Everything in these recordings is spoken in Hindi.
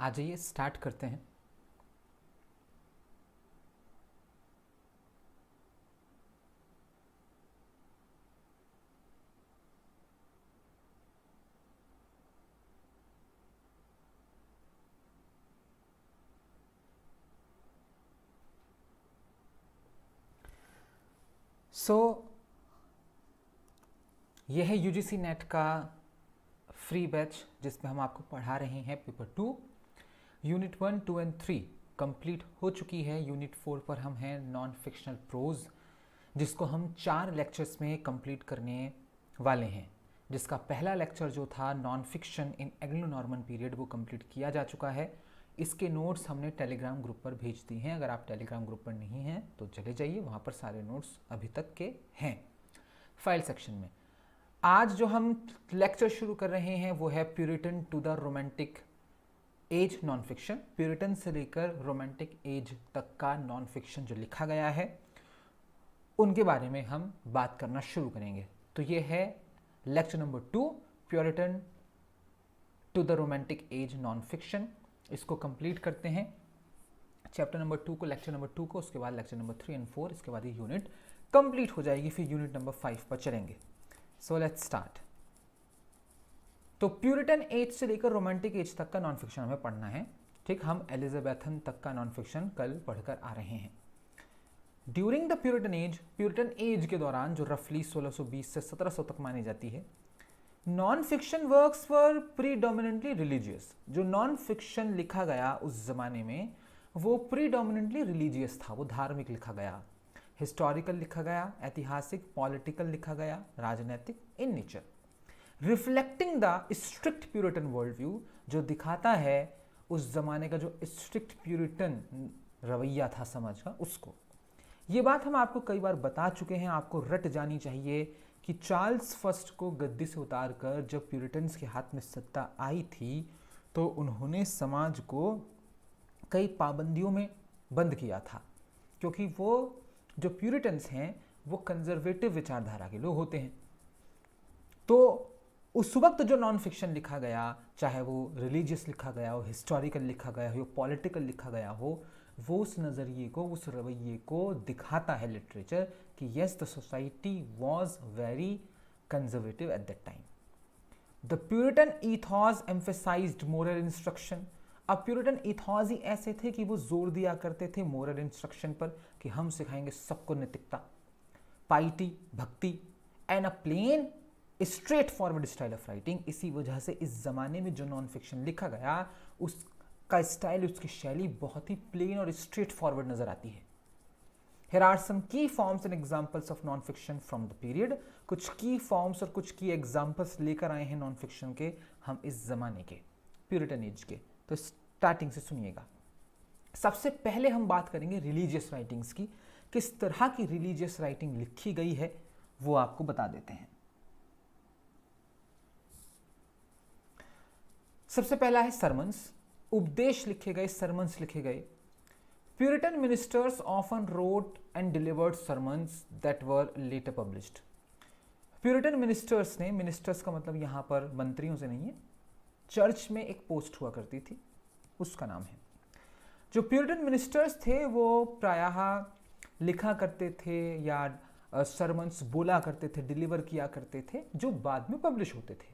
आ जाइए स्टार्ट करते हैं। यह है यूजीसी नेट का फ्री बैच जिसमें हम आपको पढ़ा रहे हैं पेपर 2 यूनिट 1, 2 एंड 3 कंप्लीट हो चुकी है। यूनिट 4 पर हम हैं नॉन फिक्शनल प्रोज, जिसको हम 4 लेक्चर्स में कंप्लीट करने वाले हैं। जिसका पहला लेक्चर जो था नॉन फिक्शन इन एंग्लो नॉर्मन पीरियड वो कंप्लीट किया जा चुका है। इसके नोट्स हमने टेलीग्राम ग्रुप पर भेज दी हैं। अगर आप टेलीग्राम ग्रुप पर नहीं हैं तो चले जाइए, वहाँ पर सारे नोट्स अभी तक के हैं फाइल सेक्शन में। आज जो हम लेक्चर शुरू कर रहे हैं वो है Puritan to the romantic age non fiction. Puritan से लेकर रोमांटिक एज तक का नॉन फिक्शन जो लिखा गया है उनके बारे में हम बात करना शुरू करेंगे। तो ये है lecture number 2, Puritan to the romantic age non fiction. इसको कंप्लीट करते हैं, चैप्टर नंबर 2 को, लेक्चर नंबर 2 को, उसके बाद लेक्चर नंबर 3 एंड 4, इसके बाद ये यूनिट कंप्लीट हो जाएगी। फिर यूनिट नंबर 5 पर चलेंगे। So let's start. तो प्यूरिटन एज से लेकर रोमांटिक एज तक का नॉन फिक्शन हमें पढ़ना है। ठीक, हम एलिजाबेथन तक का नॉन फिक्शन कल पढ़कर आ रहे हैं। ड्यूरिंग द प्यूरिटन एज के दौरान, जो रफली 1620 से 1700 तक मानी जाती है, नॉन फिक्शन वर्क्स वर प्रीडोमिनेंटली रिलीजियस। जो नॉन फिक्शन लिखा गया उस जमाने में वो प्रीडोमिनेंटली रिलीजियस था, वो धार्मिक लिखा गया, हिस्टोरिकल लिखा गया, ऐतिहासिक, पॉलिटिकल लिखा गया, राजनीतिक in nature, reflecting the strict Puritan world view, जो दिखाता है उस जमाने का जो स्ट्रिक्ट प्यूरिटन रवैया था समझ का उसको। ये बात हम आपको कई बार बता चुके हैं, आपको रट जानी चाहिए कि चार्ल्स फर्स्ट को गद्दी से उतारकर जब प्यूरिटन्स के हाथ में सत्ता आई थी तो उन्होंने समाज को कई पाबंदियों में बंद किया था, क्योंकि वो जो प्यूरिटन्स हैं वो कंजर्वेटिव विचारधारा के लोग होते हैं। तो उस वक्त जो नॉन फिक्शन लिखा गया, चाहे वो रिलीजियस लिखा गया हो, हिस्टोरिकल लिखा गया हो, पॉलिटिकल लिखा गया हो, वो उस नज़रिए को, उस रवैये को दिखाता है लिटरेचर कि yes the society was very conservative at that time. The Puritan ईथॉस emphasised moral instruction. अब प्यूरिटन ईथॉस ही ऐसे थे कि वो जोर दिया करते थे मोरल इंस्ट्रक्शन पर कि हम सिखाएंगे सबको नैतिकता, पाइटी, भक्ति, and a plain straightforward style of writing. इसी वजह से इस जमाने में जो नॉन फिक्शन लिखा गया उसका स्टाइल, उसकी शैली बहुत ही प्लेन और स्ट्रेट फॉरवर्ड नजर आती है। Here are some key forms and examples of non-fiction from the period। कुछ की फॉर्म्स और कुछ की एग्जाम्पल्स लेकर आए हैं नॉन फिक्शन के हम इस जमाने के प्यूरिटन एज के। तो स्टार्टिंग से सुनिएगा। सबसे पहले हम बात करेंगे रिलीजियस राइटिंग्स की। किस तरह की रिलीजियस राइटिंग लिखी गई है वो आपको बता देते हैं। सबसे पहला है सरमन्स, उपदेश लिखे गए, सरमन्स लिखे गए। Puritan ministers often wrote and delivered sermons that were later published। Puritan ministers ने, ministers का मतलब यहाँ पर मंत्रियों से नहीं है, चर्च में एक पोस्ट हुआ करती थी उसका नाम है। जो Puritan ministers थे वो प्रायः लिखा करते थे या sermons बोला करते थे, डिलीवर किया करते थे, जो बाद में पब्लिश होते थे।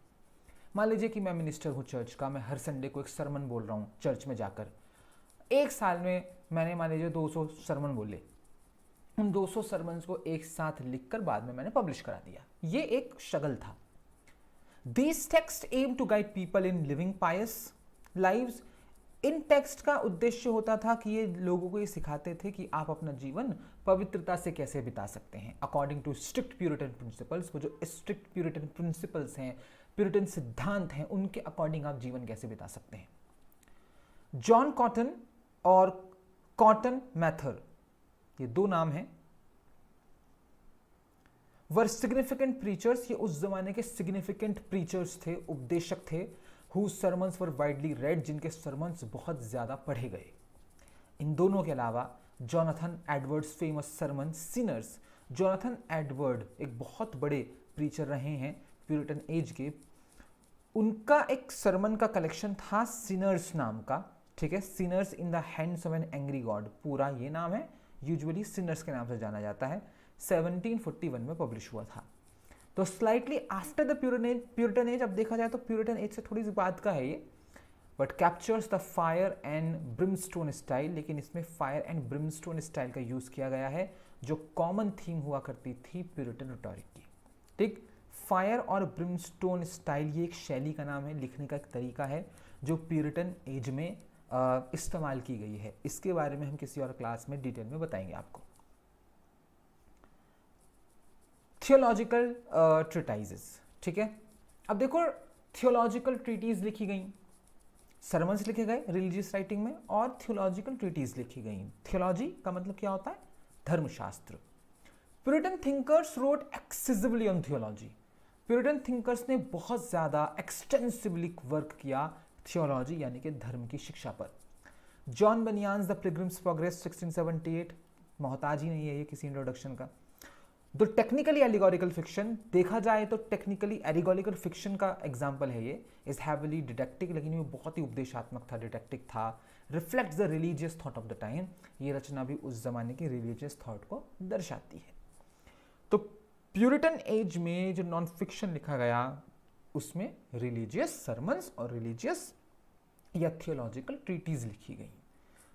मान लीजिए कि मैं मिनिस्टर हूँ चर्च का, मैं हर संडे को एक सरमन बोल रहा हूँ चर्च में जाकर। एक साल में मैंने मान लीजिए 200 सरमन बोले, उन 200 सरमन्स को एक साथ लिखकर बाद में मैंने पब्लिश करा दिया। ये एक शगल था। These texts aim to guide people in living pious lives। In text का उद्देश्य होता था कि ये लोगों को ये सिखाते थे कि आप अपना जीवन पवित्रता से कैसे बिता सकते हैं according to strict Puritan principles. वो जो स्ट्रिक्ट प्यूरिटन प्रिंसिपल्स हैं, प्यूरिटन सिद्धांत हैं, उनके अकॉर्डिंग आप जीवन कैसे बिता सकते हैं। जॉन कॉटन और कॉटन मैथर, ये दो नाम हैं, वर सिग्निफिकेंट प्रीचर्स। ये उस जमाने के सिग्निफिकेंट प्रीचर्स थे, उपदेशक थे, whose sermons were widely read, जिनके sermons बहुत ज्यादा पढ़े गए। इन दोनों के अलावा Jonathan Edwards famous sermon sinners. Jonathan Edward एक बहुत बड़े प्रीचर रहे हैं प्यूरिटन एज के। उनका एक sermon का कलेक्शन था सिनर्स नाम का, ठीक है, Sinners in the hands of an angry God, पूरा ये नाम है, यूजुअली सिनर्स के नाम से जाना जाता है, 1741 में पब्लिश हुआ था। तो slightly after the Puritan age, अब देखा जाए तो प्यूरिटन एज से थोड़ी सी बात का है ये, but captures the fire and Brimstone style, लेकिन इसमें फायर एंड ब्रिमस्टोन स्टाइल का यूज किया गया है, जो कॉमन थीम हुआ करती थी प्यूरिटन रिटोरिक की। ठीक, फायर और ब्रिमस्टोन स्टाइल ये एक शैली का नाम है, लिखने का एक तरीका है जो प्यूरिटन एज में इस्तेमाल की गई है। इसके बारे में हम किसी और क्लास में डिटेल में बताएंगे आपको। थियोलॉजिकल ट्रिटाइजेस, ठीक है, अब देखो थियोलॉजिकल ट्रीटीज लिखी गई, सरमन्स लिखे गए रिलीजियस राइटिंग में, और थियोलॉजिकल ट्रीटीज लिखी गई। थियोलॉजी का मतलब क्या होता है? धर्मशास्त्र। Puritan thinkers wrote excessively on theology, Puritan thinkers ने बहुत ज़्यादा एक्सटेंसिवली वर्क किया थियोलॉजी यानी कि धर्म की शिक्षा पर। जॉन बनियान्स द पिलग्रिम्स प्रोग्रेस 1678, मोहताज ही नहीं है ये किसी इंट्रोडक्शन का। तो टेक्निकली एलिगोरिकल फिक्शन, देखा जाए तो टेक्निकली एलिगोरिकल फिक्शन का एग्जाम्पल है ये, इज हैविली डिडक्टिक, लेकिन ये बहुत ही उपदेशात्मक था, डिडक्टिक था। Reflects the religious thought of the time, ये रचना भी उस जमाने की रिलीजियस थॉट को दर्शाती है। तो प्यूरिटन एज में जो नॉन फिक्शन लिखा गया उसमें रिलीजियस सरमन्स और रिलीजियस या थियोलॉजिकल ट्रीटीज लिखी गई।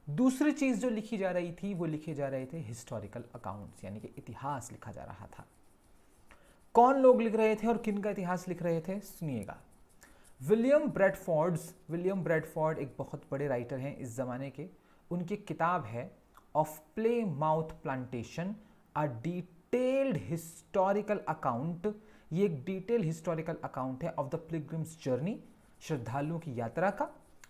दूसरी चीज जो लिखी जा रही थी वो लिखे जा रहे थे हिस्टोरिकल अकाउंट्स, यानी कि इतिहास लिखा जा रहा था। कौन लोग लिख रहे थे और किन का इतिहास लिख रहे थे, सुनिएगा। विलियम ब्रैडफोर्ड एक बहुत बड़े राइटर हैं इस जमाने के, उनकी किताब है of Plymouth plantation, a detailed historical account. ये एक डिटेल हिस्टोरिकल अकाउंट है ऑफ द पिलग्रिम्स जर्नी, श्रद्धालुओं की यात्रा का,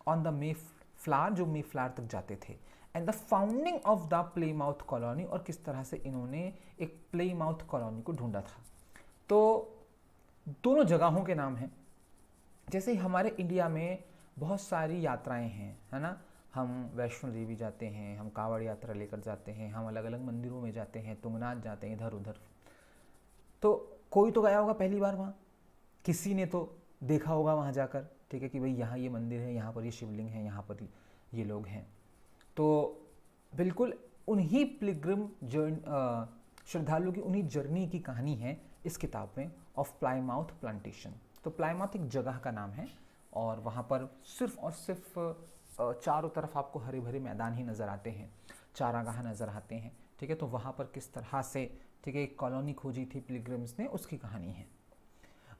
ऑन द मेफ्लावर, जो मेफ्लावर तक जाते थे, and the founding of the Plymouth colony, और किस तरह से इन्होंने एक प्लेमाउथ कॉलोनी को ढूंढा था। तो दोनों जगहों के नाम हैं। जैसे हमारे इंडिया में बहुत सारी यात्राएं हैं, है ना, हम वैष्णो देवी जाते हैं, हम कांवड़ यात्रा लेकर जाते हैं, हम अलग अलग मंदिरों में जाते हैं, तुंगनाथ जाते हैं, इधर उधर। तो कोई तो गया होगा पहली बार वहाँ, किसी ने तो देखा होगा वहाँ जाकर, ठीक है, कि भाई यहाँ ये मंदिर है, यहाँ पर ये शिवलिंग है, यहाँ पर ये लोग हैं। तो बिल्कुल उन्हीं पिलग्रिम श्रद्धालुओं की उन्हीं जर्नी की कहानी है इस किताब में ऑफ प्लाईमाउथ प्लांटेशन। तो प्लाईमाउथ एक जगह का नाम है और वहाँ पर सिर्फ और सिर्फ चारों तरफ आपको हरे भरे मैदान ही नज़र आते हैं, चारागाह नज़र आते हैं, ठीक है। तो वहाँ पर किस तरह से, ठीक है, एक कॉलोनी खोजी थी पिलग्रिम्स ने, उसकी कहानी है।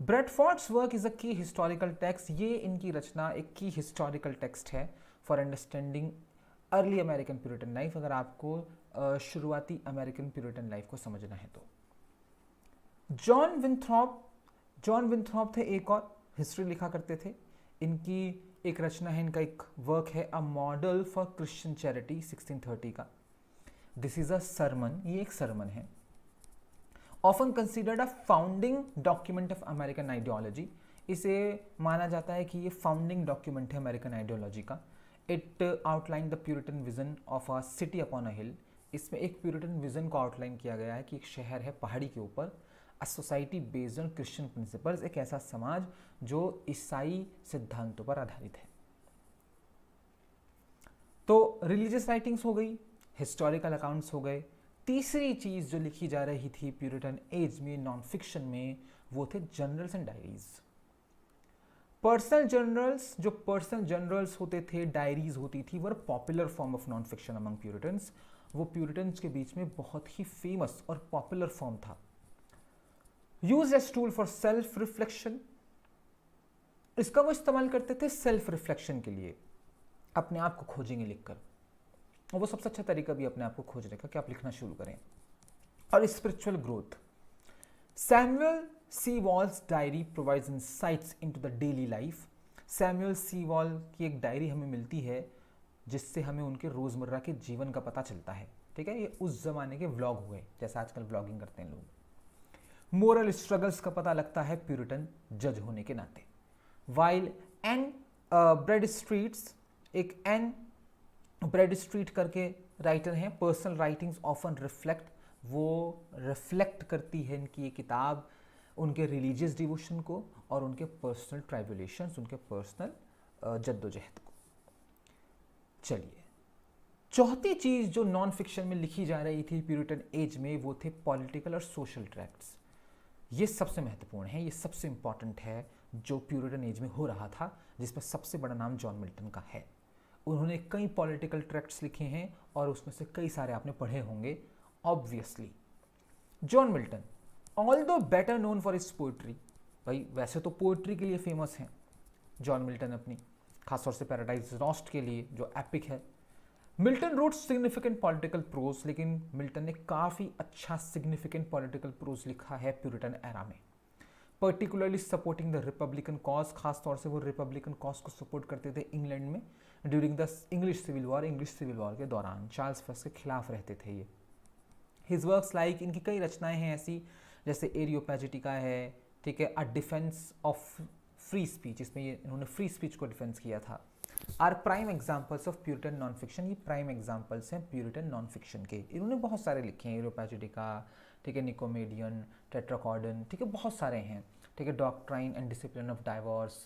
ब्रैडफोर्ड्स वर्क इज अ की हिस्टोरिकल टेक्स्ट, ये इनकी रचना एक की हिस्टोरिकल टेक्स्ट है for understanding early American Puritan life, अगर आपको शुरुआती अमेरिकन प्यूरिटन लाइफ को समझना है तो। जॉन विंथ्रॉप थे, एक और हिस्ट्री लिखा करते थे। इनकी एक रचना है, इनका एक वर्क है a model for Christian charity 1630 का। दिस इज अ सरमन, ये एक सरमन है। Often considered a founding document of American ideology, इसे माना जाता है कि ये फाउंडिंग डॉक्यूमेंट है अमेरिकन आइडियोलॉजी का। It outline the puritan vision of a city upon a hill, इसमें एक प्यूरिटन विजन को आउटलाइन किया गया है कि एक शहर है पहाड़ी के ऊपर, a society based on Christian principles, एक ऐसा समाज जो ईसाई सिद्धांतों पर आधारित है। तो रिलीजियस राइटिंग्स हो गई, हिस्टोरिकल अकाउंट्स हो गए। तीसरी चीज जो लिखी जा रही थी प्यूरिटन एज में नॉन फिक्शन में, वो थे journals and diaries. Personal journals, जो पर्सनल जर्नल्स होते थे, डायरीज होती थी, वो popular form of non fiction among Puritans. वो प्यूरिटन्स के बीच में बहुत ही फेमस और पॉपुलर फॉर्म था। Use as tool for self reflection, इसका वो इस्तेमाल करते थे सेल्फ रिफ्लेक्शन के लिए, अपने आप को खोजेंगे लिखकर, और वो सबसे अच्छा तरीका भी अपने आप को खोजने का कि आप लिखना शुरू करें। और spiritual growth, Samuel Sewall's diary provides insights into the daily life. Samuel Sewall की एक डायरी हमें मिलती है जिससे हमें उनके रोजमर्रा के जीवन का पता चलता है, ठीक है। ये उस जमाने के व्लॉग हुए, जैसे आजकल व्लॉगिंग करते हैं लोग। मोरल स्ट्रगल्स का पता लगता है प्यूरिटन जज होने के नाते। वाइल एन ब्रैडस्ट्रीट्स, एक एन ब्रैडस्ट्रीट करके राइटर हैं, पर्सनल राइटिंग्स ऑफन रिफ्लेक्ट, वो रिफ्लेक्ट करती है इनकी ये किताब उनके रिलीजियस डिवोशन को और उनके पर्सनल ट्राइबुलेशंस, उनके पर्सनल जद्दोजहद को। चलिए, चौथी चीज जो नॉन फिक्शन में लिखी जा रही थी प्यूरिटन एज में, वो थे पॉलिटिकल और सोशल ट्रैक्ट्स। ये सबसे महत्वपूर्ण है, ये सबसे इंपॉर्टेंट है जो प्यूरिटन एज में हो रहा था, जिसमें सबसे बड़ा नाम जॉन मिल्टन का है। उन्होंने कई पॉलिटिकल ट्रैक्ट्स लिखे हैं और उसमें से कई सारे आपने पढ़े होंगे ऑब्वियसली। जॉन मिल्टन, ऑल दो better known for his poetry, भाई वैसे तो पोइट्री के लिए फेमस हैं जॉन मिल्टन अपनी, खासतौर से पैराडाइज लॉस्ट के लिए जो एपिक है। Milton wrote significant political prose, लेकिन मिल्टन ने काफ़ी अच्छा सिग्निफिकेंट पॉलिटिकल प्रोज लिखा है प्यूरिटन एरा में, particularly supporting the republican cause. खास तौर से वो रिपब्लिकन कॉज को सपोर्ट करते थे इंग्लैंड में during the English civil war के दौरान चार्ल्स फर्स्ट के खिलाफ रहते थे ये। हिज वर्क्स लाइक, इनकी कई रचनाएं हैं ऐसी, जैसे एरियोपैजिटिका है, ठीक है, a defence of free speech, इसमें ये इन्होंने फ्री स्पीच को डिफेंस किया था। Are prime examples of Puritan non fiction, ये प्राइम एग्जाम्पल्स हैं प्यूरिटन नॉन फिक्शन के। इन्होंने बहुत सारे लिखे हैं, एरियोपैजिटिका, ठीक है, निकोमेडियन, टेट्राकॉर्डन, ठीक है, बहुत सारे हैं, ठीक है, doctrine and discipline of divorce,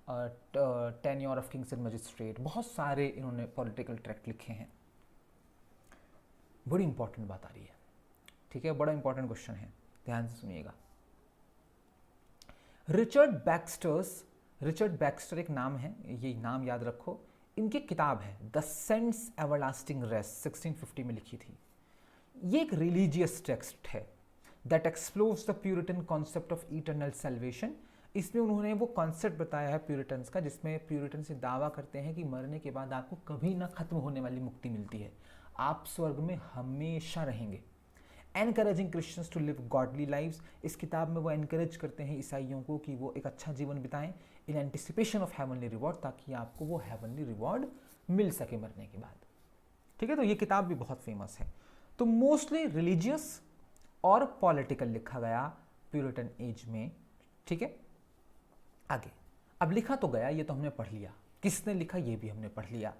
tenure of Kings and magistrate, बहुत सारे इन्होंने पॉलिटिकल ट्रैक्ट लिखे हैं। बड़ी इंपॉर्टेंट बात आ रही है, ठीक है, बड़ा इंपॉर्टेंट क्वेश्चन है, ध्यान से सुनिएगा। रिचर्ड बैक्स्टर एक नाम है, ये नाम याद रखो। इनकी किताब है द सेंट्स एवरलास्टिंग रेस्ट, 1650 में लिखी थी। ये एक रिलीजियस टेक्स्ट है that explores the Puritan concept of eternal salvation. इसमें उन्होंने वो कॉन्सेप्ट बताया है प्यूरिटन्स का, जिसमें प्यूरिटन से दावा करते हैं कि मरने के बाद आपको कभी ना खत्म होने वाली मुक्ति मिलती है, आप स्वर्ग में हमेशा रहेंगे। Encouraging Christians to live godly lives, इस किताब में वो एनकरेज करते हैं ईसाइयों को कि वो एक अच्छा जीवन बिताएं in anticipation of heavenly reward, ताकि आपको वो हेवनली रिवॉर्ड मिल सके मरने के बाद, ठीक है। तो ये किताब भी बहुत फेमस है। तो मोस्टली रिलीजियस और पॉलिटिकल लिखा गया प्यूरिटन एज में, ठीक है। आगे, अब लिखा तो गया, ये तो हमने पढ़ लिया, किसने लिखा ये भी हमने पढ़ लिया।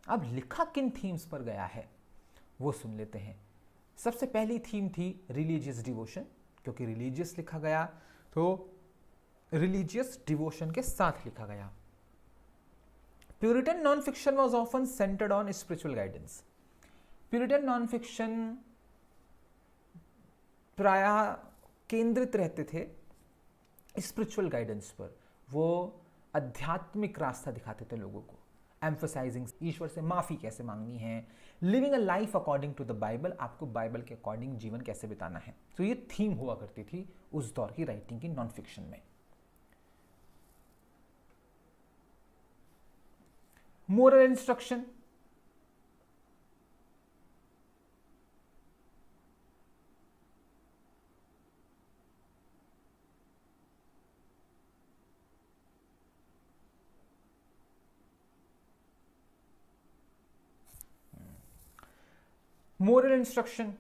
अब लिखा किन थीम्स पर गया है वो सुन लेते हैं। सबसे पहली थीम थी रिलीजियस डिवोशन, क्योंकि रिलीजियस लिखा गया तो रिलीजियस डिवोशन के साथ लिखा गया। Puritan non fiction was often centred on spiritual guidance. Puritan non fiction प्रायः केंद्रित रहते थे स्पिरिचुअल गाइडेंस पर, वो आध्यात्मिक रास्ता दिखाते थे लोगों को, एम्फसाइजिंग ईश्वर से माफ़ी कैसे मांगनी है, living a life according to the Bible, आपको बाइबल के अकॉर्डिंग जीवन कैसे बिताना है। तो ये थीम हुआ करती थी उस दौर की राइटिंग की नॉन फिक्शन में। Moral instruction, moral instruction,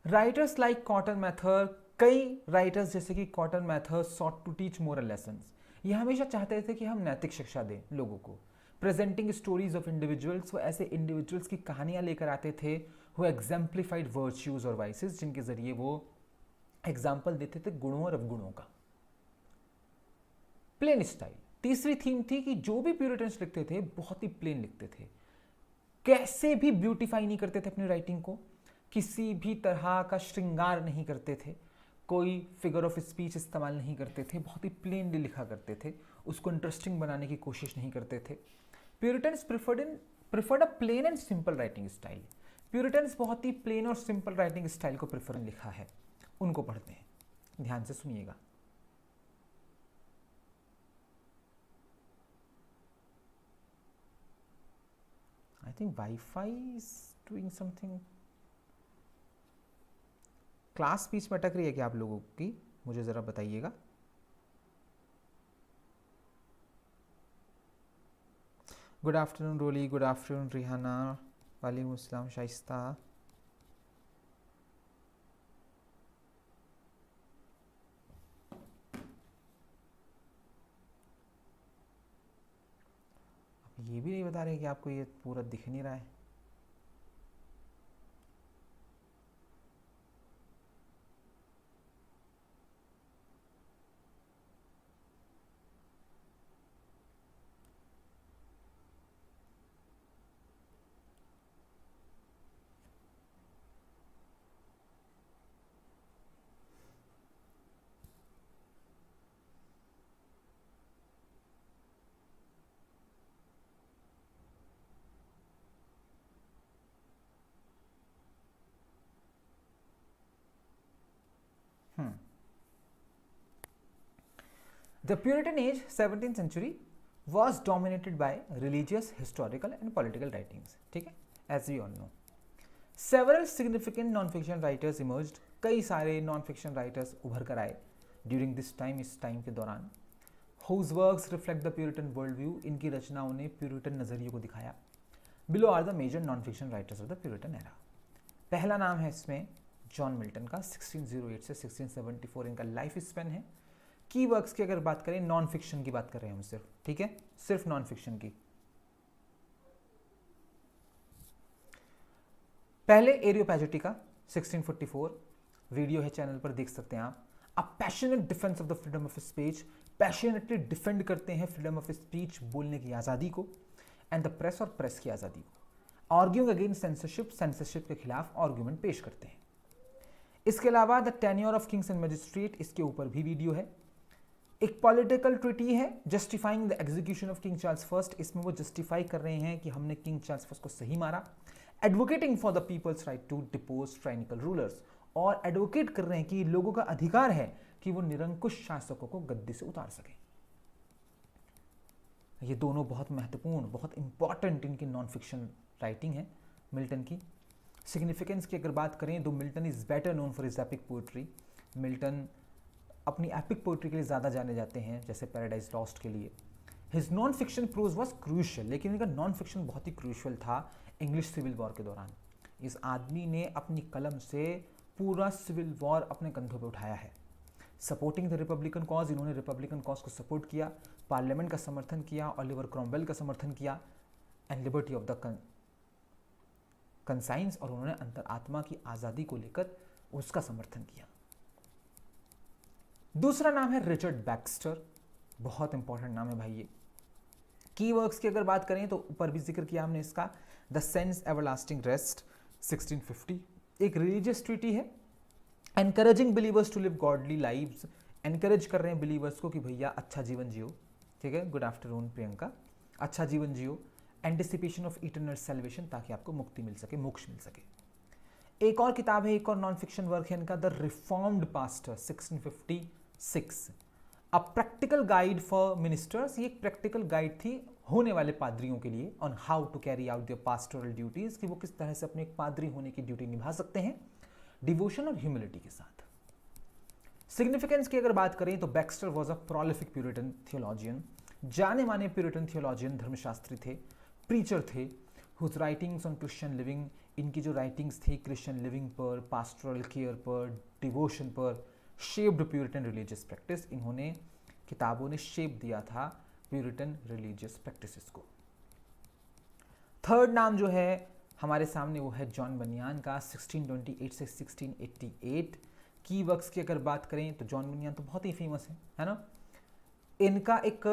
writers like Cotton Mather, कई राइटर्स जैसे कि Cotton Mather sought to teach moral lessons, ये हमेशा चाहते थे कि हम नैतिक शिक्षा दें लोगों को। प्रेजेंटिंग स्टोरीज ऑफ इंडिविजुअल्स, वो ऐसे इंडिविजुअल्स की कहानियां लेकर आते थे वो एग्जाम्प्लीफाइड वर्च्यूज और वाइसेस, जिनके जरिए वो एग्जाम्पल देते थे गुणों और अवगुणों का। प्लेन स्टाइल, तीसरी थीम थी कि जो भी प्यूरिटन्स लिखते थे बहुत ही प्लेन लिखते थे, कैसे भी ब्यूटीफाई नहीं करते थे अपनी राइटिंग को, किसी भी तरह का श्रृंगार नहीं करते थे, कोई फिगर ऑफ स्पीच इस्तेमाल नहीं करते थे, बहुत ही प्लेनली लिखा करते थे, उसको इंटरेस्टिंग बनाने की कोशिश नहीं करते थे। Puritans preferred a plain and simple writing style, Puritans बहुत ही प्लेन और सिंपल राइटिंग स्टाइल को प्रेफर लिखा है। उनको पढ़ते हैं, ध्यान से सुनिएगा। I think Wi-Fi is doing something. Class बीच में अटक रही है क्या आप लोगों की, मुझे ज़रा बताइएगा। गुड आफ्टरनून रोली, गुड आफ्टरनून रिहाना, वालेकुम अस्सलाम शाइस्ता। आप ये भी नहीं बता रहे कि आपको ये पूरा दिख नहीं रहा है। The Puritan age 17th century was dominated by religious, historical and political writings, ठीक है, as we all know. Several significant non fiction writers emerged, कई सारे नॉन फिक्शन राइटर्स उभर कर आए ड्यूरिंग दिस टाइम, इस टाइम के दौरान. Whose works reflect the Puritan world view, इनकी रचनाओं ने प्यूरिटन नजरिए को दिखाया. Below are the major non fiction writers of the Puritan era. पहला नाम है इसमें जॉन मिल्टन का, 1608 से 1674 इनका लाइफ स्पेन है. की वर्क्स की अगर बात करें, नॉन फिक्शन की बात कर रहे हैं हम सिर्फ, ठीक है, सिर्फ नॉन फिक्शन की. पहले एरियोपैजिटी का 1644 वीडियो है चैनल पर, देख सकते हैं आप. A passionate defence of the freedom of speech, passionately defend करते हैं फ्रीडम ऑफ स्पीच, बोलने की आज़ादी को, एंड द प्रेस और प्रेस की आज़ादी को. आर्ग्यूइंग अगेंस्ट सेंसरशिप, सेंसरशिप के खिलाफ आर्ग्यूमेंट पेश करते हैं. इसके अलावा the tenure of Kings and magistrate, इसके ऊपर भी वीडियो है. एक पॉलिटिकल ट्रीटी है justifying the execution of king Charles first, इसमें वो जस्टिफाई कर रहे हैं कि हमने किंग चार्ल्स फर्स्ट को सही मारा. Advocating for the people's right to depose tyrannical rulers, और एडवोकेट कर रहे हैं कि लोगों का अधिकार है कि वो निरंकुश शासकों को गद्दी से उतार सके. ये दोनों बहुत महत्वपूर्ण, बहुत इंपॉर्टेंट इनकी नॉन फिक्शन राइटिंग है मिल्टन की. सिग्निफिकेंस की अगर बात करें तो Milton is better known for his epic poetry. Milton अपनी एपिक पोएट्री के लिए ज़्यादा जाने जाते हैं, जैसे पैराडाइज लॉस्ट के लिए. His non fiction prose was crucial, लेकिन इनका नॉन फिक्शन बहुत ही क्रूशियल था इंग्लिश सिविल वॉर के दौरान. इस आदमी ने अपनी कलम से पूरा सिविल वॉर अपने कंधों पे उठाया है. सपोर्टिंग द रिपब्लिकन कॉज, इन्होंने रिपब्लिकन कॉज को सपोर्ट किया, पार्लियामेंट का समर्थन किया, ओलिवर क्रॉमवेल का समर्थन किया, and liberty of the conscience, और उन्होंने अंतरात्मा की आज़ादी को लेकर उसका समर्थन किया. दूसरा नाम है रिचर्ड बैक्स्टर, बहुत इंपॉर्टेंट नाम है भाई ये. की वर्क्स की अगर बात करें तो ऊपर भी जिक्र किया हमने इसका. द सेंस एवरलास्टिंग रेस्ट 1650, एक रिलीजियस ट्रीटी है. Encouraging believers to live godly lives, encourage कर रहे हैं बिलीवर्स को कि भैया अच्छा जीवन जियो, ठीक है. Good afternoon Priyanka. अच्छा जीवन जियो. एंटिसिपेशन ऑफ इटर्नल सेल्वेशन, ताकि आपको मुक्ति मिल सके, मोक्ष मिल सके. एक और किताब है, एक और नॉन फिक्शन वर्क है इनका, the reformed pastor 1656, a practical guide for ministers. ये एक प्रैक्टिकल गाइड थी होने वाले पादरियों के लिए, on how to carry out their pastoral duties, कि वो किस तरह से अपने एक पादरी होने की ड्यूटी निभा सकते हैं डिवोशन और ह्यूमिलिटी के साथ. सिग्निफिकेंस की अगर बात करें तो Baxter was a prolific Puritan theologian, जाने माने प्यूरिटन थियोलॉजियन, धर्मशास्त्री थे, प्रीचर थे. Whose writings on Christian living, इनकी जो राइटिंग्स थी क्रिश्चियन लिविंग पर, पास्टोरल केयर पर, डिवोशन पर, शेप्ड प्यूरिटन रिलीजियस प्रैक्टिस. इन्होंने किताबों ने शेप दिया था प्यूरिटन रिलीजियस प्रैक्टिसेस को. थर्ड नाम जो है हमारे सामने वो है जॉन बनियान का, 1628 से 1688. की वर्क्स की अगर बात करें तो जॉन बनियान तो बहुत ही फेमस है ना. इनका एक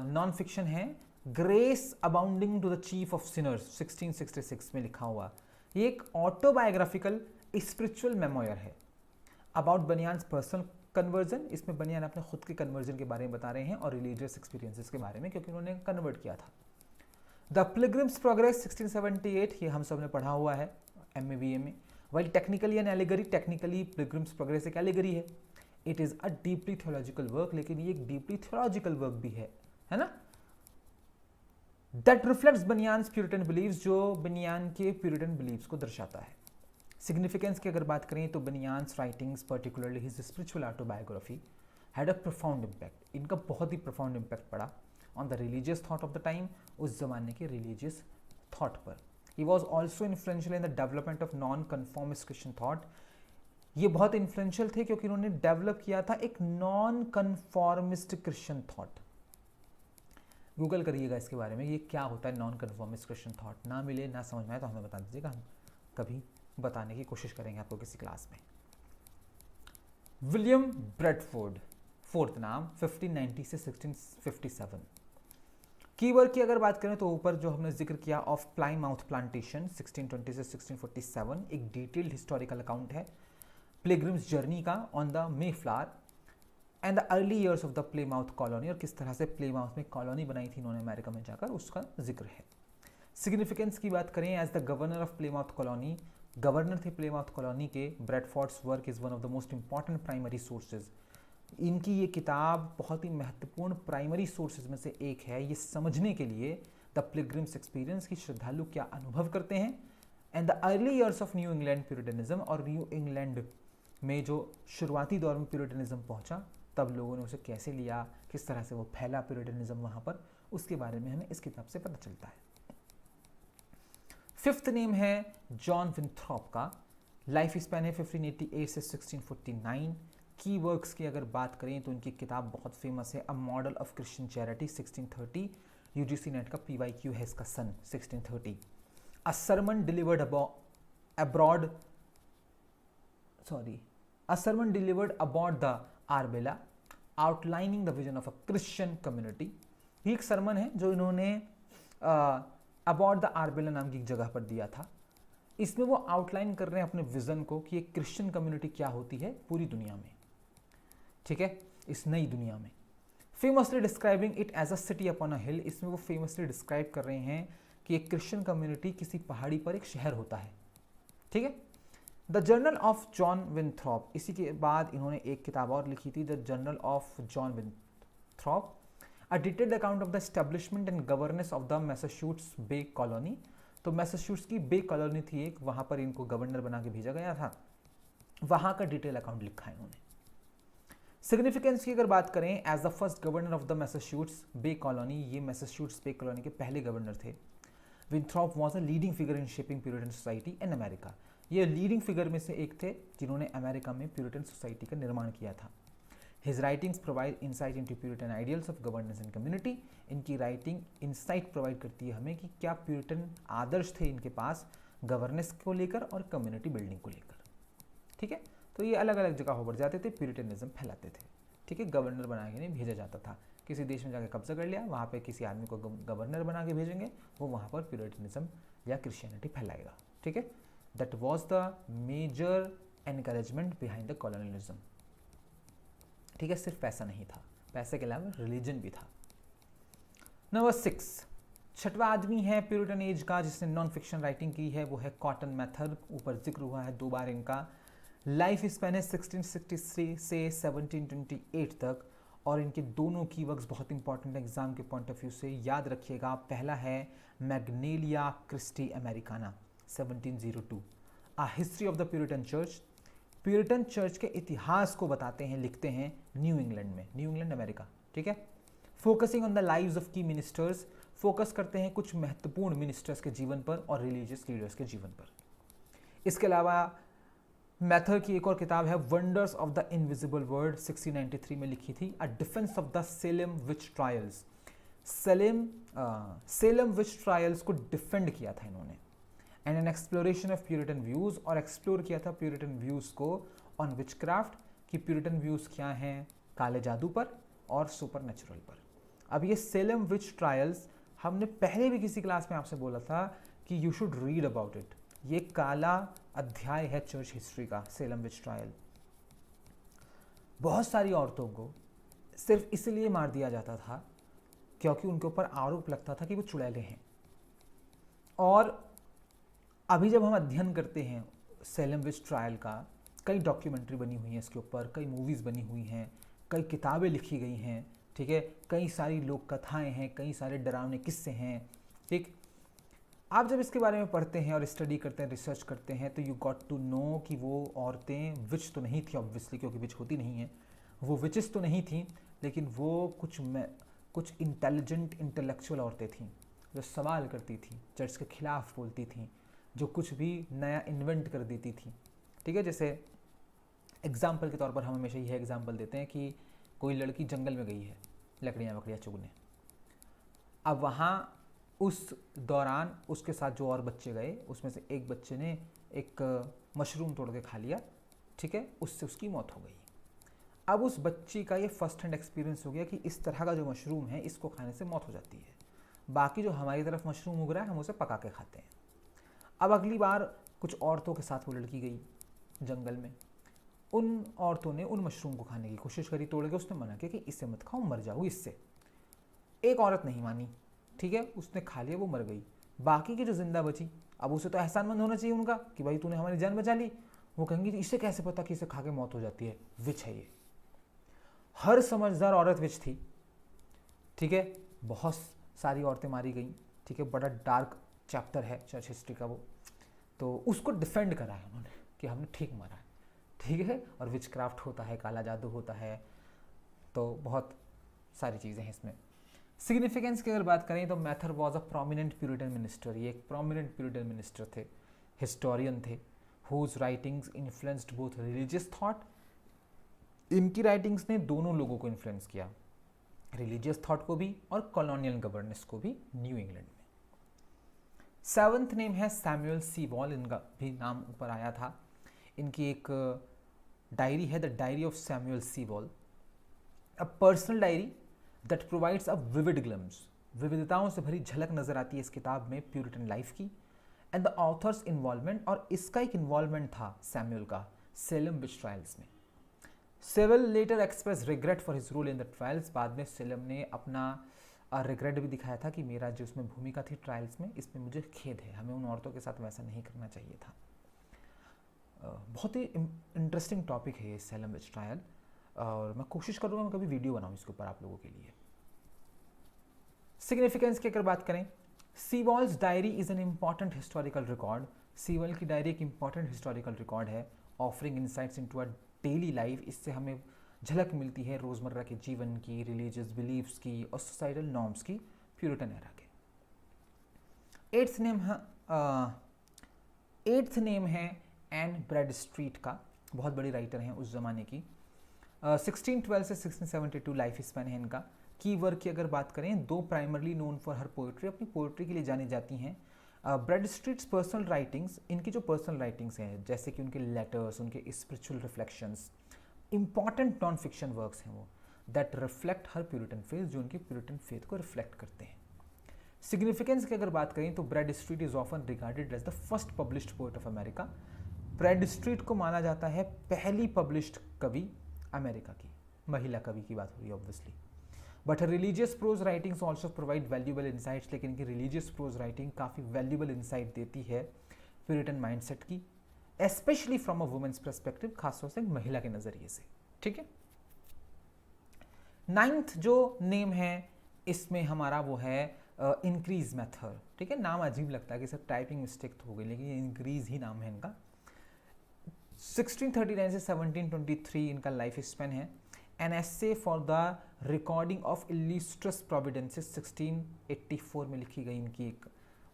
नॉन फिक्शन है grace abounding to the chief of sinners, 1666 में लिखा हुआ. ये एक ऑटोबायोग्राफिकल स्पिरिचुअल मेमोयर है अबाउट बनियान्स पर्सनल कन्वर्जन. इसमें बनियान अपने खुद के कन्वर्जन के बारे में बता रहे हैं और रिलीजियस एक्सपीरियंसेस के बारे में, क्योंकि उन्होंने कन्वर्ट किया था. द पिलग्रिम्स प्रोग्रेस 1678, ये हम सब ने पढ़ा हुआ है MA BA में. While technically an allegory, technically Pilgrim's Progress एक एलिगरी है. It is a deeply theological work, लेकिन ये एक डीपली थियोलॉजिकल वर्क भी है ना. That reflects Bunyan's Puritan beliefs, जो बनियान के प्यूरिटन बिलीव्स को दर्शाता है. सिग्निफिकेंस की अगर बात करें तो Bunyan's writings, particularly his spiritual autobiography, had a profound impact. इनका बहुत ही प्रोफाउंड इम्पैक्ट पड़ा on the religious thought of the time, उस जमाने के रिलीजियस थॉट पर. He was also influential in the development of non conformist Christian thought. ये बहुत इन्फ्लुएंशियल थे क्योंकि उन्होंने डेवलप किया था एक non conformist Christian thought. Google करिएगा इसके बारे में, ये क्या होता है नॉन कन्फॉर्मिस्ट क्रिश्चियन थॉट. ना मिले ना समझ में आए तो हमें बता दीजिएगा, हम कभी बताने की कोशिश करेंगे आपको किसी क्लास में. विलियम ब्रेडफोर्ड, फोर्थ नाम, 1590 से 1657. कीवर्ड की अगर बात करें तो ऊपर जो हमने जिक्र किया ऑफ प्लाईमाउथ प्लांटेशन 1620 से 1647, एक डिटेल्ड हिस्टोरिकल अकाउंट है पिलग्रिम्स जर्नी का on the Mayflower and the early years of the Plymouth colony, और किस तरह से प्लेमाउथ में कॉलोनी बनाई थी इन्होंने अमेरिका में जाकर, उसका जिक्र है. सिग्निफिकेंस की बात करें, as the governor of Plymouth colony, governor थे प्लेमाउथ कॉलोनी के, Bradford's work is one of the most important primary sources इनकी ये किताब बहुत ही महत्वपूर्ण प्राइमरी सोर्सेज में से एक है ये समझने के लिए द पिलग्रिम्स एक्सपीरियंस की श्रद्धालु क्या अनुभव करते हैं and the early years of New England puritanism, और न्यू इंग्लैंड में जो शुरुआती दौर में प्यूरिटनिज्म पहुंचा तब लोगों ने उसे कैसे लिया, किस तरह से वो फैला प्यूरिटनिज्म वहाँ पर, उसके बारे में हमें इस किताब से पता चलता है। फिफ्थ नेम है जॉन विंथ्रॉप का। लाइफ स्पैन है 1588 से 1649। की वर्क्स की अगर बात करें तो उनकी किताब बहुत फेमस है, a model of Christian charity 1630। UGC NET का PYQ है इसका सन 1630। A sermon delivered abroad a sermon delivered aboard the Arbella outlining the vision of a Christian community। ये एक सरमन है जो इन्होंने अबॉर्ड द आर्बेला नाम की एक जगह पर दिया था। इसमें वो आउटलाइन कर रहे हैं अपने विजन को कि एक क्रिश्चियन कम्युनिटी क्या होती है पूरी दुनिया में, ठीक है, इस नई दुनिया में। Famously describing it as a city upon a hill, इसमें वो फेमसली डिस्क्राइब कर रहे हैं कि एक क्रिश्चियन कम्युनिटी किसी पहाड़ी पर एक शहर होता है, ठीक है। The journal of John Winthrop, इसी के बाद इन्होंने एक किताब और लिखी थी, the journal of John Winthrop, a detailed account of the establishment and governance of the Massachusetts bay colony. तो मैसाचुसेट्स की बे कॉलोनी थी एक, वहाँ पर इनको गवर्नर बना के भेजा गया था, वहाँ का डिटेल अकाउंट लिखा है इन्होंने। सिग्निफिकेंस की अगर बात करें, as the first governor of the Massachusetts bay colony, ये मैसाचुसेट्स बे कॉलोनी के पहले गवर्नर थे। Winthrop was a leading figure in shaping puritan society in America, ये लीडिंग फिगर में से एक थे जिन्होंने अमेरिका में प्यूरिटन सोसाइटी का निर्माण किया था। His writings provide insight into Puritan ideals of governance and community, इनकी राइटिंग इंसाइट प्रोवाइड करती है हमें कि क्या प्यूरिटन आदर्श थे इनके पास गवर्नेंस को लेकर और कम्युनिटी बिल्डिंग को लेकर, ठीक है। तो ये अलग अलग जगह पर जाते थे, प्यूरिटनिज्म फैलाते थे, ठीक है। गवर्नर बना के नहीं भेजा जाता था, किसी देश में जाकर कब्जा कर लिया, वहाँ पर किसी आदमी को गवर्नर बना के भेजेंगे, वो वहाँ पर प्यूरिटनिज्म या क्रिश्चियनिटी फैलाएगा, ठीक है। That was the major encouragement behind the colonialism, ठीक है। सिर्फ पैसा नहीं था, पैसे के अलावा रिलीजन भी था। नंबर 6, छठवां आदमी है प्यूरिटन एज का जिसने नॉन फिक्शन राइटिंग की है, वो है कॉटन मैथर। ऊपर जिक्र हुआ है 2 बार इनका। लाइफ स्पैन है 1663 से 1728 तक, और इनके दोनों की वर्क्स बहुत इंपॉर्टेंट एग्जाम के पॉइंट ऑफ व्यू से, याद रखिएगा। पहला है Magnalia Christi Americana 1702, a history of the puritan church. Puritan church के इतिहास को बताते हैं, लिखते हैं न्यू इंग्लैंड में, न्यू इंग्लैंड अमेरिका, ठीक है। Focusing on the lives of key ministers, focus करते हैं कुछ महत्वपूर्ण मिनिस्टर्स के जीवन पर और रिलीजियस लीडर्स के जीवन पर। इसके अलावा मैथर की एक और किताब है wonders of the invisible world 1693 में लिखी थी, a defence of the Salem witch trials. Salem witch trials को डिफेंड किया था इन्होंने। And an exploration of puritan views, और एक्सप्लोर किया था प्यूरिटन व्यूज़ को ऑन विचक्राफ्ट, कि प्यूरिटन व्यूज़ क्या हैं काले जादू पर और सुपर नेचुरल पर। अब ये सेलेम विच ट्रायल्स हमने पहले भी किसी क्लास में आपसे बोला था कि you should read about it, ये काला अध्याय है चर्च हिस्ट्री का, सेलेम विच ट्रायल। बहुत सारी औरतों को सिर्फ इसलिए मार दिया जाता था क्योंकि उनके ऊपर आरोप लगता था कि वो चुड़ैले हैं। और अभी जब हम अध्ययन करते हैं सेलेम विच ट्रायल का, कई डॉक्यूमेंट्री बनी हुई हैं इसके ऊपर, कई मूवीज़ बनी हुई हैं, कई किताबें लिखी गई हैं, ठीक है, कई सारी लोक कथाएँ हैं, कई सारे डरावने किस्से हैं, ठीक। आप जब इसके बारे में पढ़ते हैं और स्टडी करते हैं, रिसर्च करते हैं, तो यू गॉट टू नो कि वो औरतें विच तो नहीं थी ऑब्वियसली, क्योंकि विच होती नहीं है, वो विचेस तो नहीं थी, लेकिन वो कुछ इंटेलिजेंट इंटेलेक्चुअल औरतें थीं जो सवाल करती थीं, चर्च के खिलाफ बोलती थीं, जो कुछ भी नया इन्वेंट कर देती थी, ठीक है। जैसे एग्जाम्पल के तौर पर हम हमेशा यह एग्जाम्पल देते हैं कि कोई लड़की जंगल में गई है लकड़ियाँ वकड़ियाँ चुगने, अब वहाँ उस दौरान उसके साथ जो और बच्चे गए, उसमें से एक बच्चे ने एक मशरूम तोड़ के खा लिया, ठीक है, उससे उसकी मौत हो गई। अब उस बच्ची का ये फर्स्ट हैंड एक्सपीरियंस हो गया कि इस तरह का जो मशरूम है इसको खाने से मौत हो जाती है, बाकी जो हमारी तरफ मशरूम उग रहा है हम उसे पका के खाते हैं। अब अगली बार कुछ औरतों के साथ वो लड़की गई जंगल में, उन औरतों ने उन मशरूम को खाने की कोशिश करी, तोड़ के उसने मना किया कि इससे मत खाओ, मर जाओगी इससे। एक औरत नहीं मानी, ठीक है, उसने खा लिया, वो मर गई। बाकी की जो जिंदा बची, अब उसे तो एहसानमंद होना चाहिए उनका कि भाई तूने हमारी जान बचा ली। वो कहेंगी इसे कैसे पता कि इसे खा के मौत हो जाती है, विच है ये। हर समझदार औरत विच थी, ठीक है, बहुत सारी औरतें मारी गई, ठीक है, बड़ा डार्क चैप्टर है चर्च हिस्ट्री का वो, तो उसको डिफेंड करा है उन्होंने कि हमने ठीक मारा है, ठीक है, और विच क्राफ्ट होता है, काला जादू होता है, तो बहुत सारी चीज़ें हैं इसमें। सिग्निफिकेंस की अगर बात करें तो Mather was a prominent Puritan minister, ये एक प्रोमिनेंट प्यूरिटन मिनिस्टर थे, हिस्टोरियन थे, whose writings influenced both religious thought, इनकी राइटिंग्स ने दोनों लोगों को इन्फ्लुएंस किया, रिलीजियस थॉट को भी और कॉलोनियल गवर्नेंस को भी न्यू इंग्लैंड में। सेवंथ नेम है सैमुअल सीवॉल, इनका भी नाम ऊपर आया था। इनकी एक डायरी है, the diary of Samuel Sewall, a personal diary that provides a vivid glimpse, विविधताओं से भरी झलक नजर आती है इस किताब में प्यूरिटन लाइफ की, एंड द ऑथर्स इन्वॉल्वमेंट, और इसका एक इन्वॉल्वमेंट था सैमुअल का सेलम विच ट्रायल्स में। Sewall later express regret for his role in the trials, बाद में सेलम ने अपना रिग्रेट भी दिखाया था कि मेरा जो उसमें भूमिका थी ट्रायल्स में, इसमें मुझे खेद है, हमें उन औरतों के साथ वैसा नहीं करना चाहिए था। बहुत ही इंटरेस्टिंग टॉपिक है ये सेलम विच ट्रायल, और मैं कोशिश करूँगा मैं कभी वीडियो बनाऊँ इसके ऊपर आप लोगों के लिए। सिग्निफिकेंस की अगर बात करें, Sewall's diary is an important historical record, Sewall की डायरी एक इम्पॉर्टेंट हिस्टोरिकल रिकॉर्ड है, offering insights into a daily life, इससे हमें झलक मिलती है रोज़मर्रा के जीवन की, रिलीजियस बिलीव्स की और सोसाइटल नॉर्म्स की प्यूरिटन एरा के। एट्थ नेम है एन ब्रैडस्ट्रीट का, बहुत बड़ी राइटर हैं उस जमाने की, 1612 से 1672 लाइफ स्पैन है इनका। की वर्क की अगर बात करें, दो primarily known for her poetry, अपनी पोइट्री के लिए जानी जाती हैं। ब्रैडस्ट्रीट्स पर्सनल राइटिंग्स, इनकी जो पर्सनल राइटिंग्स हैं जैसे कि उनके लेटर्स, उनके spiritual reflections, important non fiction works हैं वो, that reflect her Puritan faith, जो उनकी प्यूरिटन फेथ को रिफ्लेक्ट करते हैं। सिग्निफिकेंस की अगर बात करें तो Bradstreet is often regarded as the first published poet of America, Bradstreet को माना जाता है पहली पब्लिश्ड कवि अमेरिका की, महिला कवि की बात हो रही है obviously. But religious prose writings also provide valuable insights, लेकिन इनकी रिलीजियस प्रोज राइटिंग काफ़ी वैल्यूबल इंसाइट देती है प्यूरिटन माइंडसेट की, especially from a women's perspective, खासतौर से महिला के नज़रिए से, ठीक है। नाइन्थ जो नेम है इसमें हमारा वो है इंक्रीज मेथड, ठीक है, नाम अजीब लगता है कि सब टाइपिंग मिस्टेक हो गई, लेकिन ये इंक्रीज ही नाम है इनका। 1639 से 1723 इनका लाइफ स्पेन है। An essay for the recording of illustrious providences 1684 में लिखी गई इनकी एक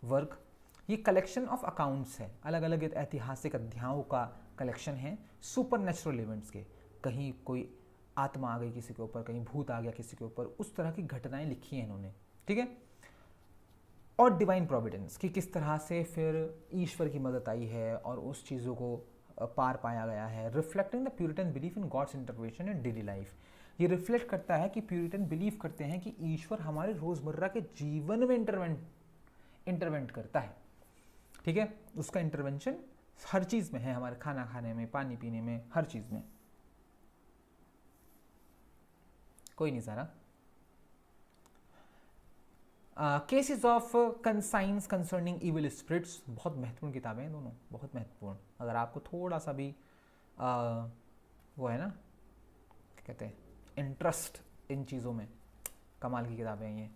वर्क, ये कलेक्शन ऑफ अकाउंट्स है, अलग अलग ऐतिहासिक अध्यायों का कलेक्शन है सुपर नेचुरल इवेंट्स के, कहीं कोई आत्मा आ गई किसी के ऊपर, कहीं भूत आ गया किसी के ऊपर, उस तरह की घटनाएं लिखी हैं इन्होंने, ठीक है। और डिवाइन प्रोविडेंस कि किस तरह से फिर ईश्वर की मदद आई है और उस चीज़ों को पार पाया गया है। Reflecting the Puritan belief in God's intervention in daily life, ये रिफ्लेक्ट करता है कि प्यूरिटन बिलीव करते हैं कि ईश्वर हमारे रोज़मर्रा के जीवन में इंटरवेंट करता है, ठीक है, उसका इंटरवेंशन हर चीज़ में है, हमारे खाना खाने में, पानी पीने में, हर चीज़ में। कोई नहीं सारा। Cases of conscience concerning evil spirits, बहुत महत्वपूर्ण किताबें हैं दोनों, बहुत महत्वपूर्ण। अगर आपको थोड़ा सा भी वो है ना, क्या कहते हैं, इंटरेस्ट इन चीज़ों में, कमाल की किताबें हैं ये।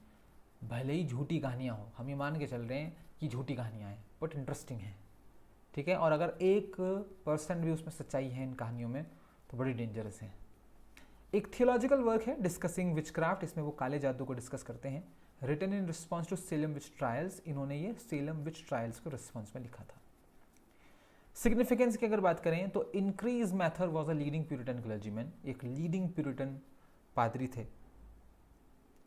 भले ही झूठी कहानियाँ हो, हम ये मान के चल रहे हैं कि झूठी कहानियाँ हैं, बट इंटरेस्टिंग है, ठीक है। और अगर 1% भी उसमें सच्चाई है इन कहानियों में तो बड़ी डेंजरस है। एक थियोलॉजिकल वर्क है डिस्कसिंग विचक्राफ्ट, इसमें वो काले जादू को डिस्कस करते हैं, written in response to Salem witch trials, इन्होंने ये सेलम विच ट्रायल्स को रिस्पॉन्स में लिखा था। सिग्निफिकेंस की अगर बात करें तो Increase Mather was a leading Puritan clergyman, एक लीडिंग प्यूरिटन पादरी थे,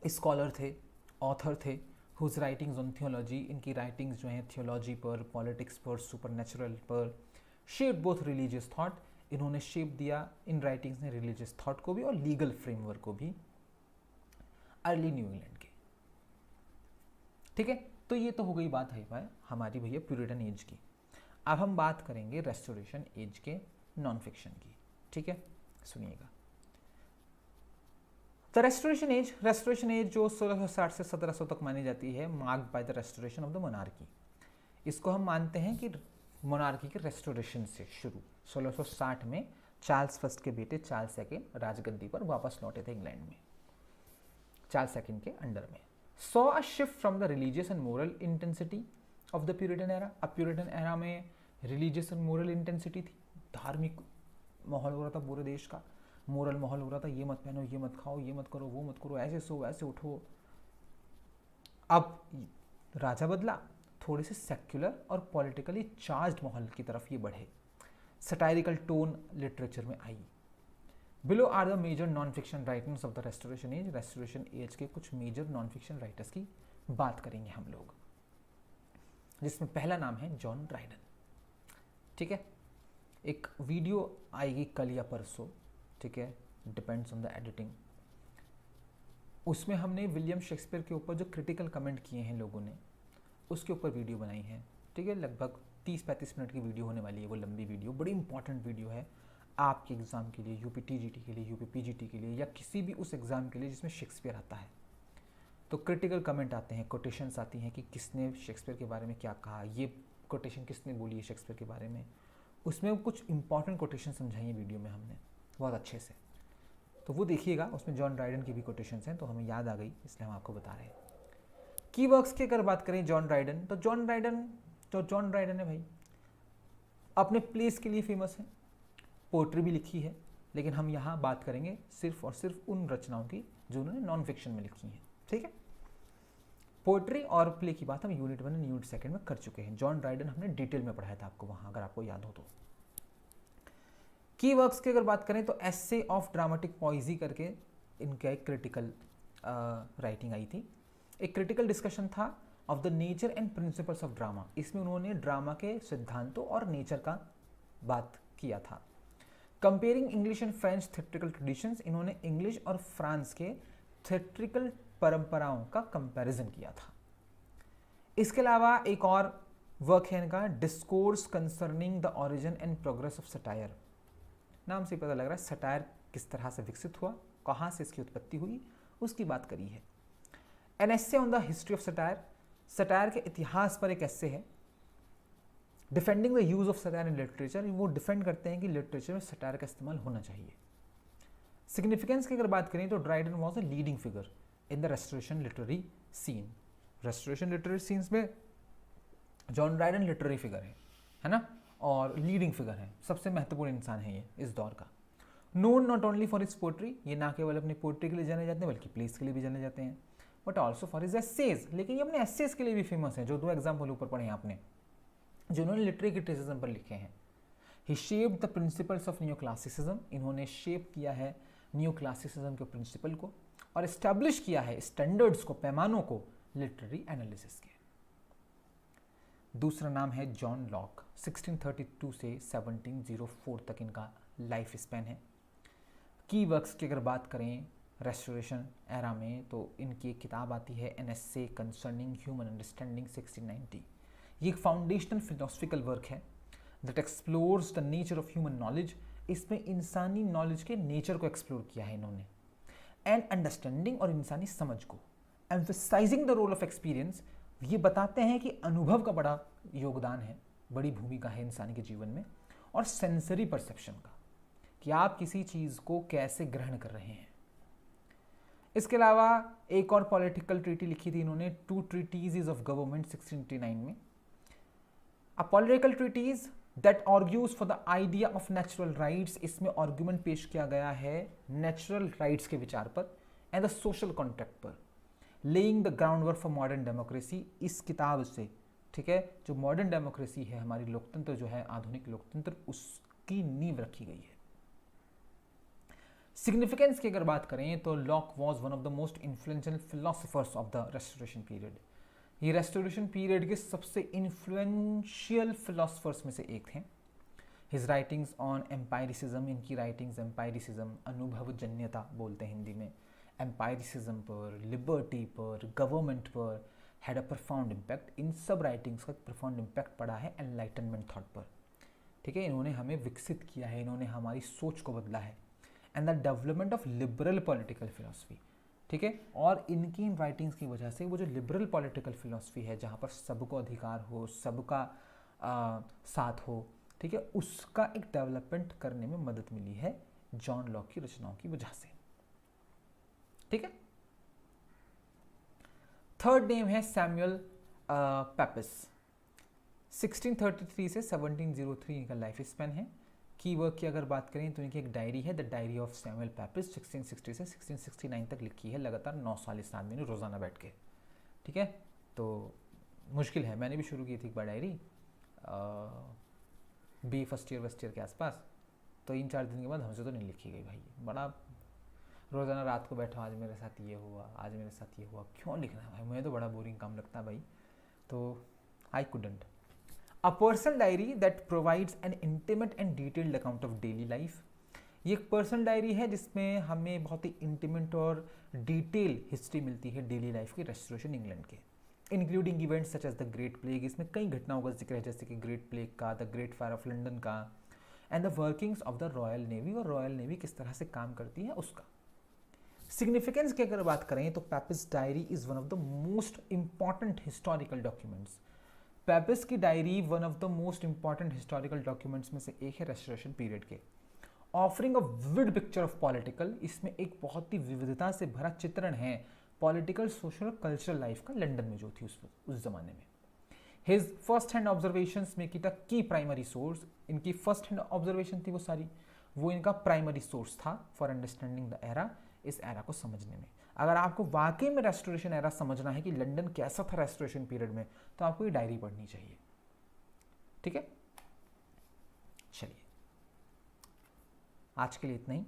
स्कॉलर थे, ऑथर थे, हुज राइटिंग्स ऑन थियोलॉजी, इनकी राइटिंग्स जो हैं थियोलॉजी पर, पॉलिटिक्स पर, सुपरनेचुरल पर, शेप बोथ रिलीजियस थॉट, इन्होंने शेप दिया इन राइटिंग्स ने रिलीजियस थॉट को भी और लीगल फ्रेमवर्क को भी अर्ली न्यू इंग्लैंड के, ठीक है। तो ये तो हो गई बात है हमारी भैया प्यूरिटन एज की। अब हम बात करेंगे रेस्टोरेशन एज के नॉन फिक्शन की, ठीक है, सुनिएगा। द रेस्टोरेशन एज जो 1660 से 1700 तक मानी जाती है, marked by the restoration of the monarchy, इसको हम मानते हैं कि मोनार्की के रेस्टोरेशन से शुरू 1660 में चार्ल्स फर्स्ट के बेटे चार्ल्स सेकेंड राजगद्दी पर वापस लौटे थे इंग्लैंड में, चार्ल्स सेकेंड के अंडर में। Saw a shift from the religious and moral intensity of the Puritan era. अब प्यूरिटन एरा में रिलीजियस एंड मोरल इंटेंसिटी थी, धार्मिक माहौल हो रहा था पूरे देश का, मोरल माहौल हो रहा था, ये मत पहनो, ये मत खाओ, ये मत करो, वो मत करो, ऐसे सो वैसे उठो। अब राजा बदला, थोड़े से सेक्युलर और पॉलिटिकली चार्ज्ड माहौल की तरफ ये बढ़े, सटायरिकल टोन लिटरेचर में आई। Below are the major non fiction writers of the restoration age. Restoration age के कुछ मेजर नॉन फिक्शन राइटर्स की बात करेंगे हम लोग, जिसमें पहला नाम है जॉन ड्राइडन। ठीक है, एक वीडियो आएगी कल या परसों, ठीक है, डिपेंड्स ऑन द एडिटिंग। उसमें हमने विलियम शेक्सपियर के ऊपर जो क्रिटिकल कमेंट किए हैं लोगों ने, उसके ऊपर वीडियो बनाई है। ठीक है, लगभग 30-35 मिनट की वीडियो होने वाली है, वो लंबी वीडियो, बड़ी इंपॉर्टेंट वीडियो है आपके एग्ज़ाम के लिए, यूपी टीजीटी के लिए, यूपी पीजीटी के लिए, या किसी भी उस एग्ज़ाम के लिए जिसमें शेक्सपियर आता है। तो क्रिटिकल कमेंट आते हैं, कोटेशंस आती हैं कि किसने शेक्सपियर के बारे में क्या कहा, ये कोटेशन किसने बोली है शेक्सपियर के बारे में। उसमें कुछ इंपॉर्टेंट कोटेशन समझाई है वीडियो में हमने बहुत अच्छे से, तो वो देखिएगा। उसमें जॉन ड्राइडन की भी कोटेशंस हैं, तो हमें याद आ गई इसलिए हम आपको बता रहे हैं। की वर्क्स की अगर बात करें जॉन ड्राइडन, तो जॉन ड्राइडन है भाई, अपने प्लेस के लिए फेमस है, पोइट्री भी लिखी है, लेकिन हम यहाँ बात करेंगे सिर्फ और सिर्फ उन रचनाओं की जो उन्होंने नॉन फिक्शन में लिखी हैं। ठीक है, पोइट्री और प्ले की बात हम यूनिट 1 एंड यूनिट 2 में कर चुके हैं। जॉन ड्राइडन हमने डिटेल में पढ़ाया था आपको वहाँ, अगर आपको याद हो तो। की वर्क्स की अगर बात करें तो एसे ऑफ ड्रामेटिक पॉइजी करके इनका एक क्रिटिकल राइटिंग आई थी, एक क्रिटिकल डिस्कशन था of the nature and principles of drama. इसमें उन्होंने ड्रामा के सिद्धांतों और नेचर का बात किया था। Comparing English and French theatrical traditions, इन्होंने इंग्लिश और फ्रांस के थिएट्रिकल परंपराओं का कंपैरिजन किया था। इसके अलावा एक और वर्क है इनका, discourse concerning the origin and progress of satire. नाम से पता लग रहा है सटायर किस तरह से विकसित हुआ, कहाँ से इसकी उत्पत्ति हुई, उसकी बात करी है। An essay on the history of satire, satire के इतिहास पर एक एस्से है। Defending the use of satire in literature, वो डिफेंड करते हैं कि लिटरेचर में सटायर का इस्तेमाल होना चाहिए। सिग्निफिकेंस की अगर बात करें तो Dryden was a leading figure in the Restoration literary scene. Restoration literary scenes में जॉन ड्राइडन लिटरेरी फिगर है ना, और लीडिंग फिगर है, सबसे महत्वपूर्ण इंसान है ये इस दौर का। Known not only for his poetry, ये ना केवल अपनी पोएट्री के लिए जाने जाते हैं बल्कि प्लेस के लिए भी जाने जाते हैं, but also for his essays. लेकिन ये अपने एसेज के लिए भी फेमस है, जो 2 एग्जाम्पल ऊपर पढ़े हैं आपने, जो उन्होंने लिटरेरी क्रिटिसिज्म पर लिखे हैं। He shaped the principles of new classicism, इन्होंने शेप किया है न्यू क्लासिसिज्म के प्रिंसिपल को, और एस्टैब्लिश किया है स्टैंडर्ड्स को, पैमानों को लिटरेरी एनालिसिस के। दूसरा नाम है जॉन लॉक, 1632 से 1704 तक इनका लाइफ स्पैन है। की वर्क्स की अगर बात करें रेस्टोरेशन एरा में, तो इनकी एक किताब आती है an essay concerning human understanding 1690। ये एक फाउंडेशनल फिलोसफिकल वर्क है that explores the nature of human knowledge. इसमें इंसानी नॉलेज के नेचर को एक्सप्लोर किया है इन्होंने, एंड अंडरस्टैंडिंग और इंसानी समझ को, emphasising the role of experience. ये बताते हैं कि अनुभव का बड़ा योगदान है, बड़ी भूमिका है इंसानी के जीवन में, और सेंसरी परसेप्शन का, कि आप किसी चीज़ को कैसे ग्रहण कर रहे हैं। इसके अलावा एक और पॉलिटिकल ट्रीटी लिखी थी इन्होंने, 2 ट्रीटीज ऑफ गवर्नमेंट 1689 में। A political treatise that argues for the idea of natural rights, इसमें आर्ग्यूमेंट पेश किया गया है नेचुरल राइट्स के विचार पर एंड द सोशल कॉन्ट्रैक्ट पर, laying the groundwork for modern democracy. इस किताब से, ठीक है, जो मॉडर्न डेमोक्रेसी है, हमारी लोकतंत्र जो है, आधुनिक लोकतंत्र, उसकी नींव रखी गई है। सिग्निफिकेंस की अगर बात करें तो Locke was one of the most influential philosophers of the Restoration period. ये रेस्टोरेशन पीरियड के सबसे इन्फ्लुएंशियल फिलोसफर्स में से एक थे। हिज राइटिंग्स ऑन एम्पायरिसिज्म, इनकी राइटिंग्स एम्पायरिसिज्म, अनुभवजन्यता बोलते हैं हिंदी में, एम्पायरिसिज्म पर, लिबर्टी पर, गवर्नमेंट पर, हैड अ प्रोफाउंड इम्पैक्ट। इन सब राइटिंग्स का प्रोफाउंड इम्पैक्ट पड़ा है एनलाइटनमेंट थॉट पर। ठीक है, इन्होंने हमें विकसित किया है, इन्होंने हमारी सोच को बदला है, and the development of liberal political philosophy. ठीक है, और इनकी इन राइटिंग्स की वजह से वो जो लिबरल पॉलिटिकल फिलोसफी है, जहाँ पर सबको अधिकार हो, सबका साथ हो, ठीक है, उसका एक डेवलपमेंट करने में मदद मिली है जॉन लॉक की रचनाओं की वजह से। ठीक है, थर्ड नेम है सैमुअल पेपिस। 1633 से 1703 इनका लाइफ स्पैन है। की वर्क की अगर बात करें तो इनकी एक डायरी है, the diary of Samuel Pepys, 1660 से 1669 तक लिखी है, लगातार 9 साल इस आदमी ने रोजाना बैठ के। ठीक है, तो मुश्किल है, मैंने भी शुरू की थी एक बार डायरी बी फर्स्ट ईयर के आसपास, तो 3-4 दिन के बाद हमसे तो नहीं लिखी गई भाई। बड़ा रोज़ाना रात को बैठा, आज मेरे साथ ये हुआ, आज मेरे साथ ये हुआ, क्यों लिखना है भाई, मुझे तो बड़ा बोरिंग काम लगता है भाई। तो I couldn't. A personal diary that provides an intimate and detailed account of daily life. ये एक पर्सनल डायरी है जिसमें हमें बहुत ही इंटीमेट और डिटेल हिस्ट्री मिलती है डेली लाइफ की, रेस्टोरेशन इंग्लैंड के, including events such as the great plague. इसमें कई घटनाओं का जिक्र है, जैसे कि ग्रेट प्लेग का, the great fire of London का, and the workings of the royal navy, और रॉयल नेवी किस तरह से काम करती है उसका। सिग्निफिकेंस की अगर बात करें तो Pepys diary is one of the most important historical documents. Pepys की diary one of the most important historical documents में से एक है रेस्टोरेशन पीरियड के। Offering a vivid picture of political, इसमें एक बहुत ही विविधता से भरा चित्रण है पॉलिटिकल, सोशल और कल्चरल लाइफ का लंदन में जो थी उस जमाने में। His first hand observations make it a key primary source. इनकी फर्स्ट हैंड ऑब्जर्वेशन थी वो सारी, वो इनका प्राइमरी सोर्स था फॉर अंडरस्टैंडिंग द एरा, इस एरा को समझने में। अगर आपको वाकई में रेस्टोरेशन एरा समझना है कि लंदन कैसा था रेस्टोरेशन पीरियड में, तो आपको ये डायरी पढ़नी चाहिए। ठीक है, चलिए आज के लिए इतना ही।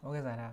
ओके ज़ारा।